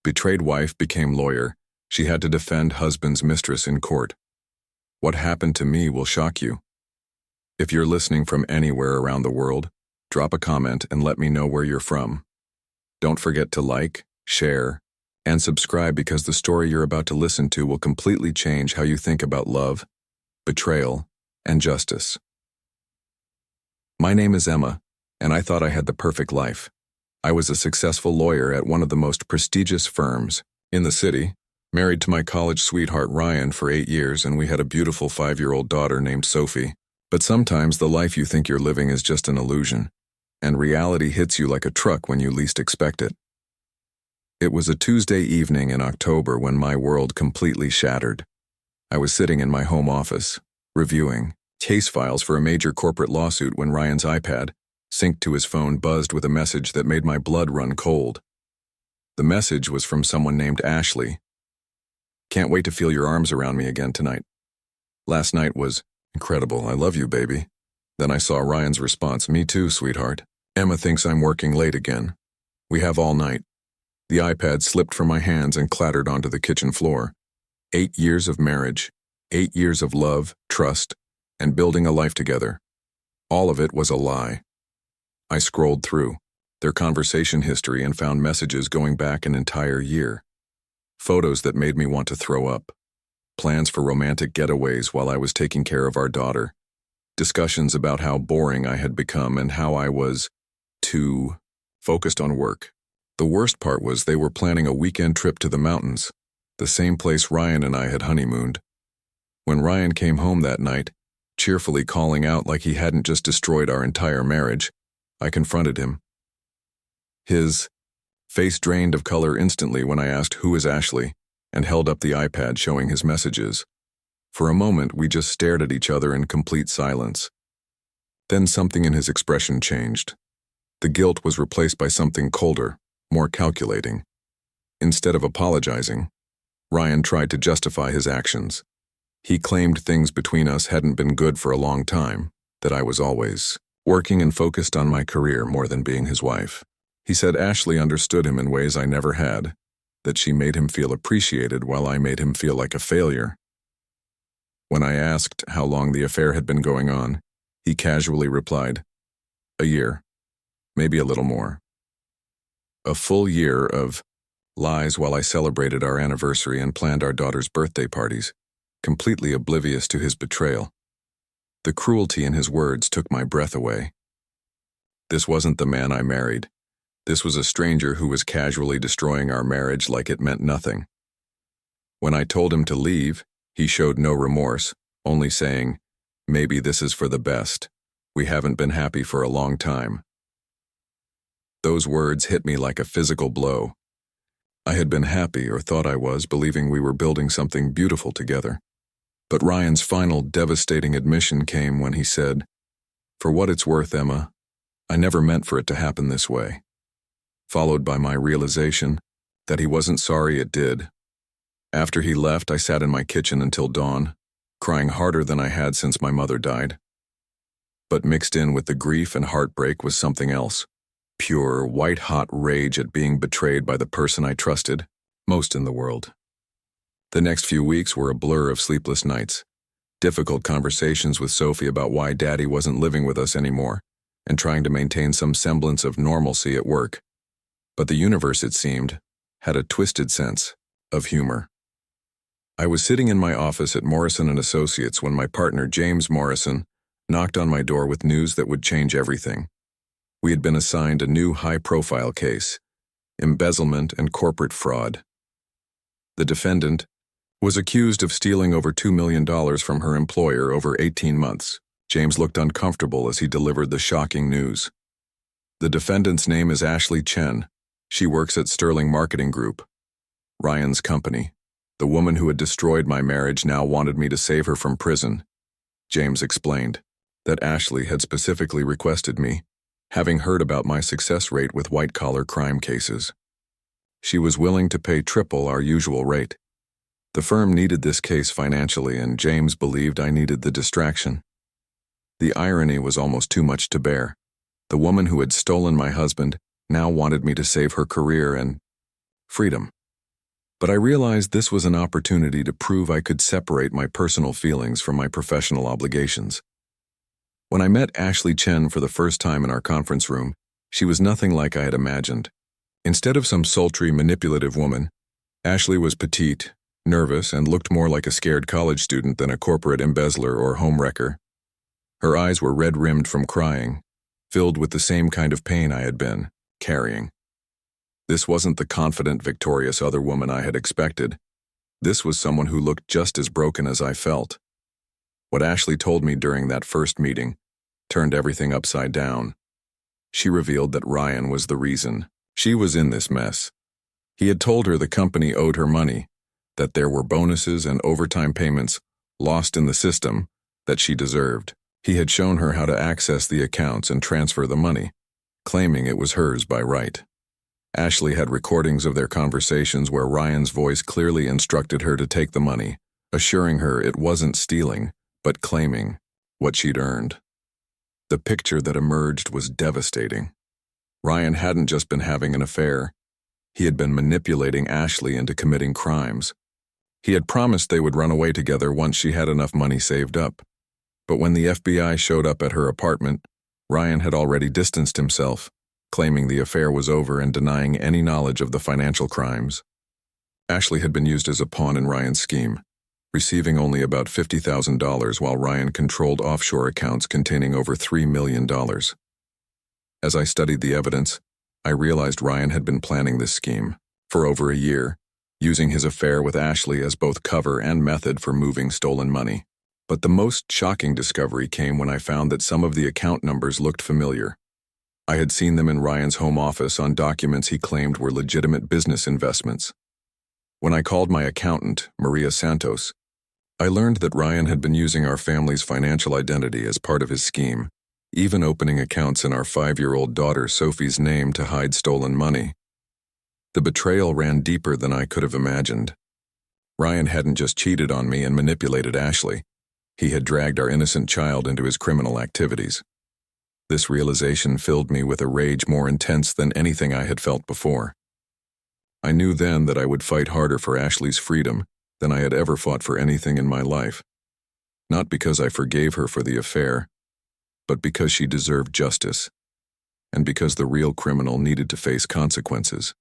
Betrayed wife became lawyer. She had to defend husband's mistress in court. What happened to me will shock you. If you're listening from anywhere around the world, drop a comment and let me know where you're from. Don't forget to like, share, and subscribe because the story you're about to listen to will completely change how you think about love, betrayal, and justice. My name is Emma, and I thought I had the perfect life. I was a successful lawyer at one of the most prestigious firms in the city, married to my college sweetheart Ryan for 8 years, and we had a beautiful 5-year-old daughter named Sophie. But sometimes the life you think you're living is just an illusion, and reality hits you like a truck when you least expect it. It was a Tuesday evening in October when my world completely shattered. I was sitting in my home office, reviewing case files for a major corporate lawsuit when Ryan's iPad, synced to his phone, buzzed with a message that made my blood run cold. The message was from someone named Ashley. "Can't wait to feel your arms around me again tonight. Last night was incredible. I love you, baby." Then I saw Ryan's response, "Me too, sweetheart. Emma thinks I'm working late again. We have all night." The iPad slipped from my hands and clattered onto the kitchen floor. 8 years of marriage, 8 years of love, trust, and building a life together. All of it was a lie. I scrolled through their conversation history and found messages going back an entire year. Photos that made me want to throw up. Plans for romantic getaways while I was taking care of our daughter. Discussions about how boring I had become and how I was too focused on work. The worst part was they were planning a weekend trip to the mountains, the same place Ryan and I had honeymooned. When Ryan came home that night, cheerfully calling out like he hadn't just destroyed our entire marriage, I confronted him. His face drained of color instantly when I asked, "Who is Ashley?" and held up the iPad showing his messages. For a moment, we just stared at each other in complete silence. Then something in his expression changed. The guilt was replaced by something colder, more calculating. Instead of apologizing, Ryan tried to justify his actions. He claimed things between us hadn't been good for a long time, that I was always working and focused on my career more than being his wife. He said Ashley understood him in ways I never had, that she made him feel appreciated while I made him feel like a failure. When I asked how long the affair had been going on, he casually replied, "A year, maybe a little more." A full year of lies while I celebrated our anniversary and planned our daughter's birthday parties, completely oblivious to his betrayal. The cruelty in his words took my breath away. This wasn't the man I married. This was a stranger who was casually destroying our marriage like it meant nothing. When I told him to leave, he showed no remorse, only saying, "Maybe this is for the best. We haven't been happy for a long time." Those words hit me like a physical blow. I had been happy, or thought I was, believing we were building something beautiful together. But Ryan's final devastating admission came when he said, "For what it's worth, Emma, I never meant for it to happen this way," followed by my realization that he wasn't sorry it did. After he left, I sat in my kitchen until dawn, crying harder than I had since my mother died. But mixed in with the grief and heartbreak was something else. Pure, white-hot rage at being betrayed by the person I trusted most in the world. The next few weeks were a blur of sleepless nights, difficult conversations with Sophie about why Daddy wasn't living with us anymore, and trying to maintain some semblance of normalcy at work. But the universe, it seemed, had a twisted sense of humor. I was sitting in my office at Morrison & Associates when my partner, James Morrison, knocked on my door with news that would change everything. We had been assigned a new high-profile case, embezzlement and corporate fraud. The defendant was accused of stealing over $2 million from her employer over 18 months. James looked uncomfortable as he delivered the shocking news. The defendant's name is Ashley Chen. She works at Sterling Marketing Group, Ryan's company. The woman who had destroyed my marriage now wanted me to save her from prison. James explained that Ashley had specifically requested me, having heard about my success rate with white-collar crime cases. She was willing to pay triple our usual rate. The firm needed this case financially, and James believed I needed the distraction. The irony was almost too much to bear. The woman who had stolen my husband now wanted me to save her career and freedom. But I realized this was an opportunity to prove I could separate my personal feelings from my professional obligations. When I met Ashley Chen for the first time in our conference room, she was nothing like I had imagined. Instead of some sultry, manipulative woman, Ashley was petite, nervous, and looked more like a scared college student than a corporate embezzler or homewrecker. Her eyes were red-rimmed from crying, filled with the same kind of pain I had been carrying. This wasn't the confident, victorious other woman I had expected. This was someone who looked just as broken as I felt. What Ashley told me during that first meeting turned everything upside down. She revealed that Ryan was the reason she was in this mess. He had told her the company owed her money, that there were bonuses and overtime payments lost in the system that she deserved. He had shown her how to access the accounts and transfer the money, claiming it was hers by right. Ashley had recordings of their conversations where Ryan's voice clearly instructed her to take the money, assuring her it wasn't stealing, but claiming what she'd earned. The picture that emerged was devastating. Ryan hadn't just been having an affair. He had been manipulating Ashley into committing crimes. He had promised they would run away together once she had enough money saved up. But when the FBI showed up at her apartment, Ryan had already distanced himself, claiming the affair was over and denying any knowledge of the financial crimes. Ashley had been used as a pawn in Ryan's scheme, receiving only about $50,000 while Ryan controlled offshore accounts containing over $3 million. As I studied the evidence, I realized Ryan had been planning this scheme for over a year, using his affair with Ashley as both cover and method for moving stolen money. But the most shocking discovery came when I found that some of the account numbers looked familiar. I had seen them in Ryan's home office on documents he claimed were legitimate business investments. When I called my accountant, Maria Santos, I learned that Ryan had been using our family's financial identity as part of his scheme, even opening accounts in our 5-year-old daughter Sophie's name to hide stolen money. The betrayal ran deeper than I could have imagined. Ryan hadn't just cheated on me and manipulated Ashley. He had dragged our innocent child into his criminal activities. This realization filled me with a rage more intense than anything I had felt before. I knew then that I would fight harder for Ashley's freedom than I had ever fought for anything in my life. Not because I forgave her for the affair, but because she deserved justice, and because the real criminal needed to face consequences.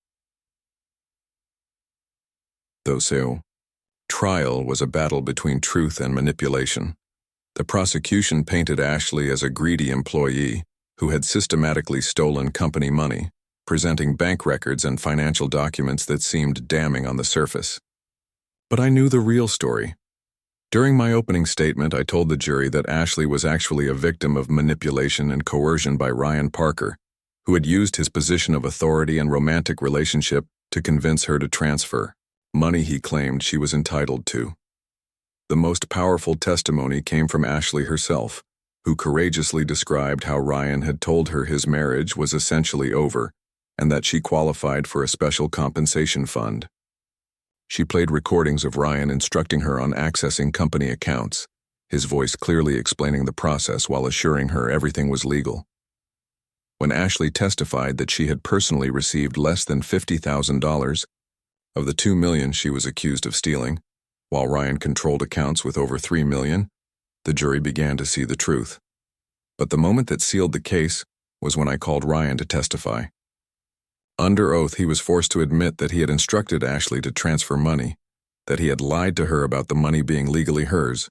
The trial was a battle between truth and manipulation. The prosecution painted Ashley as a greedy employee who had systematically stolen company money, presenting bank records and financial documents that seemed damning on the surface. But I knew the real story. During my opening statement, I told the jury that Ashley was actually a victim of manipulation and coercion by Ryan Parker, who had used his position of authority and romantic relationship to convince her to transfer money he claimed she was entitled to. The most powerful testimony came from Ashley herself, who courageously described how Ryan had told her his marriage was essentially over and that she qualified for a special compensation fund. She played recordings of Ryan instructing her on accessing company accounts, his voice clearly explaining the process while assuring her everything was legal. When Ashley testified that she had personally received less than $50,000 of the $2 million she was accused of stealing, while Ryan controlled accounts with over $3 million, the jury began to see the truth. But the moment that sealed the case was when I called Ryan to testify. Under oath, he was forced to admit that he had instructed Ashley to transfer money, that he had lied to her about the money being legally hers,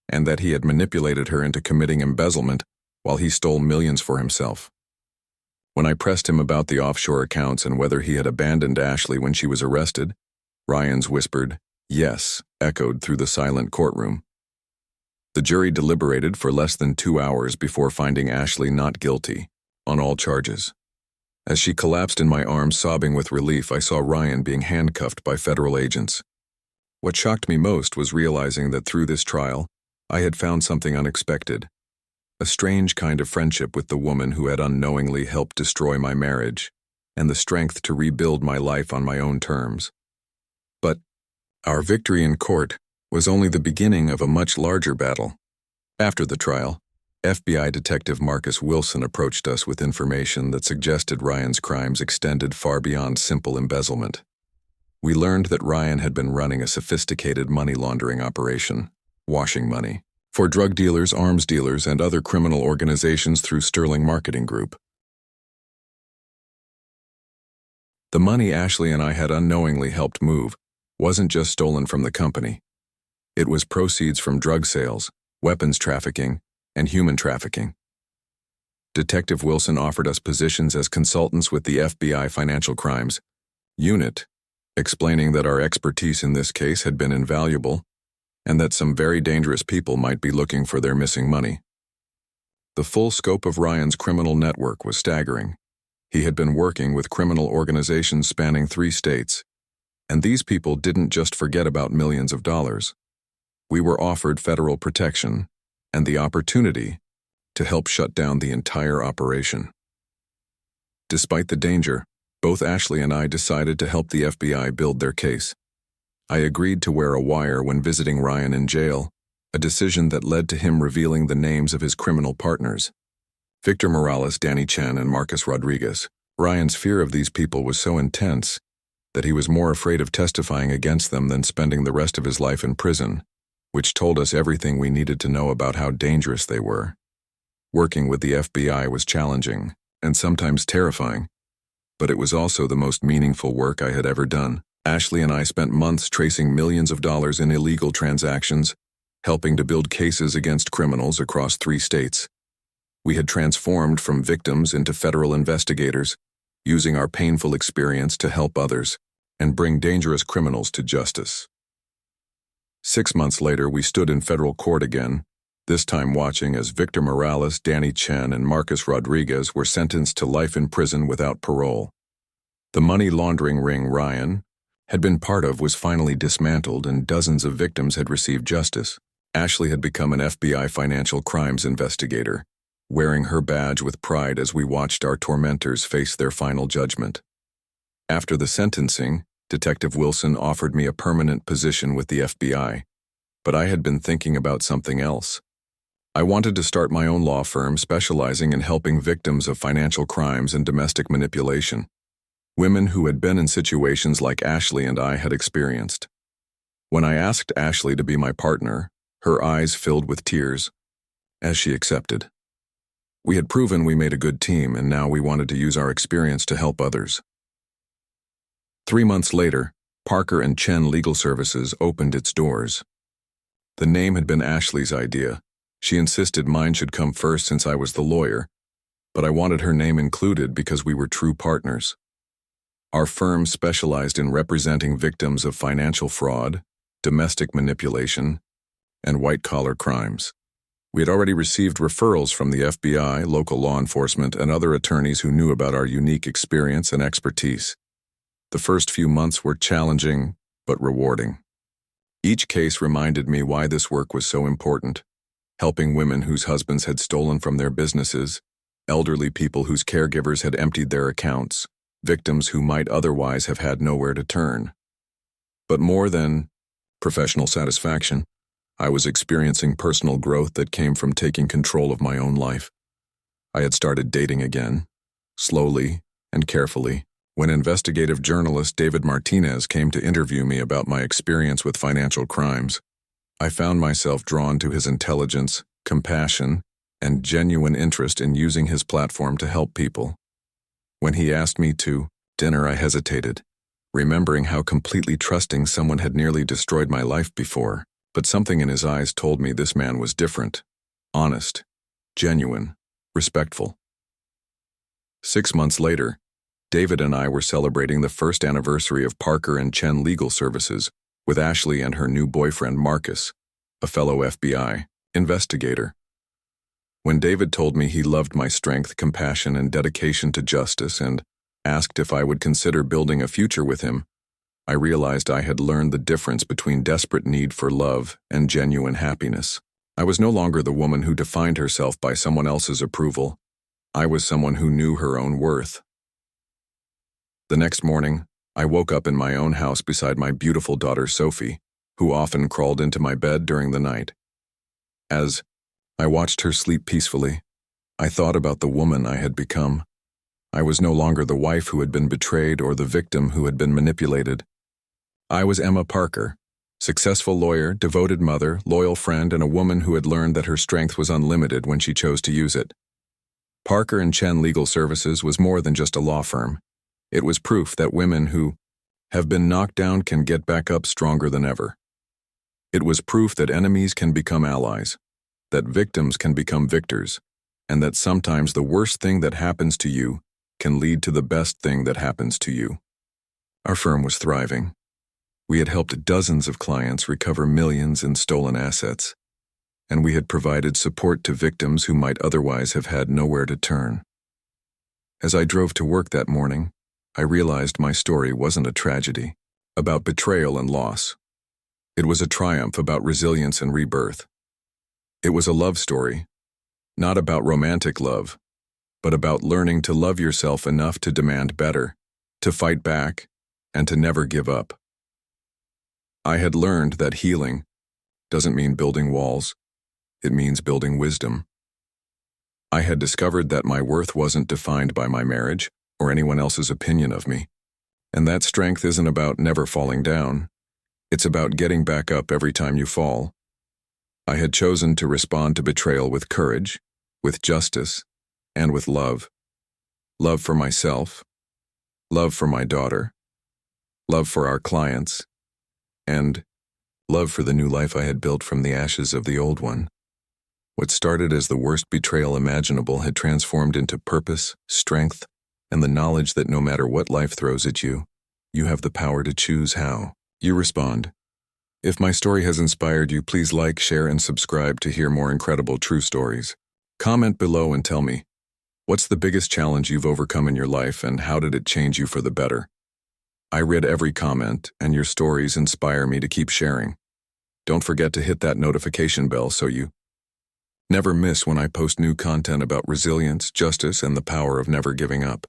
and that he had manipulated her into committing embezzlement while he stole millions for himself. When I pressed him about the offshore accounts and whether he had abandoned Ashley when she was arrested, Ryan's whispered, "Yes," echoed through the silent courtroom. The jury deliberated for less than 2 hours before finding Ashley not guilty on all charges. As she collapsed in my arms sobbing with relief, I saw Ryan being handcuffed by federal agents. What shocked me most was realizing that through this trial, I had found something unexpected. A strange kind of friendship with the woman who had unknowingly helped destroy my marriage, and the strength to rebuild my life on my own terms. But our victory in court was only the beginning of a much larger battle. After the trial, FBI Detective Marcus Wilson approached us with information that suggested Ryan's crimes extended far beyond simple embezzlement. We learned that Ryan had been running a sophisticated money laundering operation, washing money, for drug dealers, arms dealers, and other criminal organizations through Sterling Marketing Group. The money Ashley and I had unknowingly helped move wasn't just stolen from the company. It was proceeds from drug sales, weapons trafficking, and human trafficking. Detective Wilson offered us positions as consultants with the FBI Financial Crimes Unit, explaining that our expertise in this case had been invaluable and that some very dangerous people might be looking for their missing money. The full scope of Ryan's criminal network was staggering. He had been working with criminal organizations spanning 3 states, and these people didn't just forget about millions of dollars. We were offered federal protection and the opportunity to help shut down the entire operation. Despite the danger, both Ashley and I decided to help the FBI build their case. I agreed to wear a wire when visiting Ryan in jail, a decision that led to him revealing the names of his criminal partners: Victor Morales, Danny Chen, and Marcus Rodriguez. Ryan's fear of these people was so intense that he was more afraid of testifying against them than spending the rest of his life in prison, which told us everything we needed to know about how dangerous they were. Working with the FBI was challenging and sometimes terrifying, but it was also the most meaningful work I had ever done. Ashley and I spent months tracing millions of dollars in illegal transactions, helping to build cases against criminals across 3 states. We had transformed from victims into federal investigators, using our painful experience to help others and bring dangerous criminals to justice. 6 months later, we stood in federal court again, this time watching as Victor Morales, Danny Chen, and Marcus Rodriguez were sentenced to life in prison without parole. The money laundering ring Ryan had been part of was finally dismantled, and dozens of victims had received justice. Ashley had become an FBI financial crimes investigator, wearing her badge with pride as we watched our tormentors face their final judgment. After the sentencing, Detective Wilson offered me a permanent position with the FBI, but I had been thinking about something else. I wanted to start my own law firm specializing in helping victims of financial crimes and domestic manipulation, women who had been in situations like Ashley and I had experienced. When I asked Ashley to be my partner, her eyes filled with tears as she accepted. We had proven we made a good team, and now we wanted to use our experience to help others. 3 months later, Parker & Chen Legal Services opened its doors. The name had been Ashley's idea. She insisted mine should come first since I was the lawyer, but I wanted her name included because we were true partners. Our firm specialized in representing victims of financial fraud, domestic manipulation, and white-collar crimes. We had already received referrals from the FBI, local law enforcement, and other attorneys who knew about our unique experience and expertise. The first few months were challenging, but rewarding. Each case reminded me why this work was so important: helping women whose husbands had stolen from their businesses, elderly people whose caregivers had emptied their accounts, victims who might otherwise have had nowhere to turn. But more than professional satisfaction, I was experiencing personal growth that came from taking control of my own life. I had started dating again, slowly and carefully, when investigative journalist David Martinez came to interview me about my experience with financial crimes. I found myself drawn to his intelligence, compassion, and genuine interest in using his platform to help people. When he asked me to dinner, I hesitated, remembering how completely trusting someone had nearly destroyed my life before. But something in his eyes told me this man was different, honest, genuine, respectful. 6 months later, David and I were celebrating the first anniversary of Parker & Chen Legal Services with Ashley and her new boyfriend Marcus, a fellow FBI investigator. When David told me he loved my strength, compassion, and dedication to justice and asked if I would consider building a future with him, I realized I had learned the difference between desperate need for love and genuine happiness. I was no longer the woman who defined herself by someone else's approval. I was someone who knew her own worth. The next morning, I woke up in my own house beside my beautiful daughter Sophie, who often crawled into my bed during the night. As I watched her sleep peacefully, I thought about the woman I had become. I was no longer the wife who had been betrayed or the victim who had been manipulated. I was Emma Parker, successful lawyer, devoted mother, loyal friend, and a woman who had learned that her strength was unlimited when she chose to use it. Parker and Chen Legal Services was more than just a law firm. It was proof that women who have been knocked down can get back up stronger than ever. It was proof that enemies can become allies, that victims can become victors, and that sometimes the worst thing that happens to you can lead to the best thing that happens to you. Our firm was thriving. We had helped dozens of clients recover millions in stolen assets, and we had provided support to victims who might otherwise have had nowhere to turn. As I drove to work that morning, I realized my story wasn't a tragedy about betrayal and loss. It was a triumph about resilience and rebirth. It was a love story, not about romantic love, but about learning to love yourself enough to demand better, to fight back, and to never give up. I had learned that healing doesn't mean building walls, it means building wisdom. I had discovered that my worth wasn't defined by my marriage or anyone else's opinion of me, and that strength isn't about never falling down, it's about getting back up every time you fall. I had chosen to respond to betrayal with courage, with justice, and with love. Love for myself, love for my daughter, love for our clients, and love for the new life I had built from the ashes of the old one. What started as the worst betrayal imaginable had transformed into purpose, strength, and the knowledge that no matter what life throws at you, you have the power to choose how you respond. If my story has inspired you, please like, share, and subscribe to hear more incredible true stories. Comment below and tell me, what's the biggest challenge you've overcome in your life and how did it change you for the better? I read every comment, and your stories inspire me to keep sharing. Don't forget to hit that notification bell so you never miss when I post new content about resilience, justice, and the power of never giving up.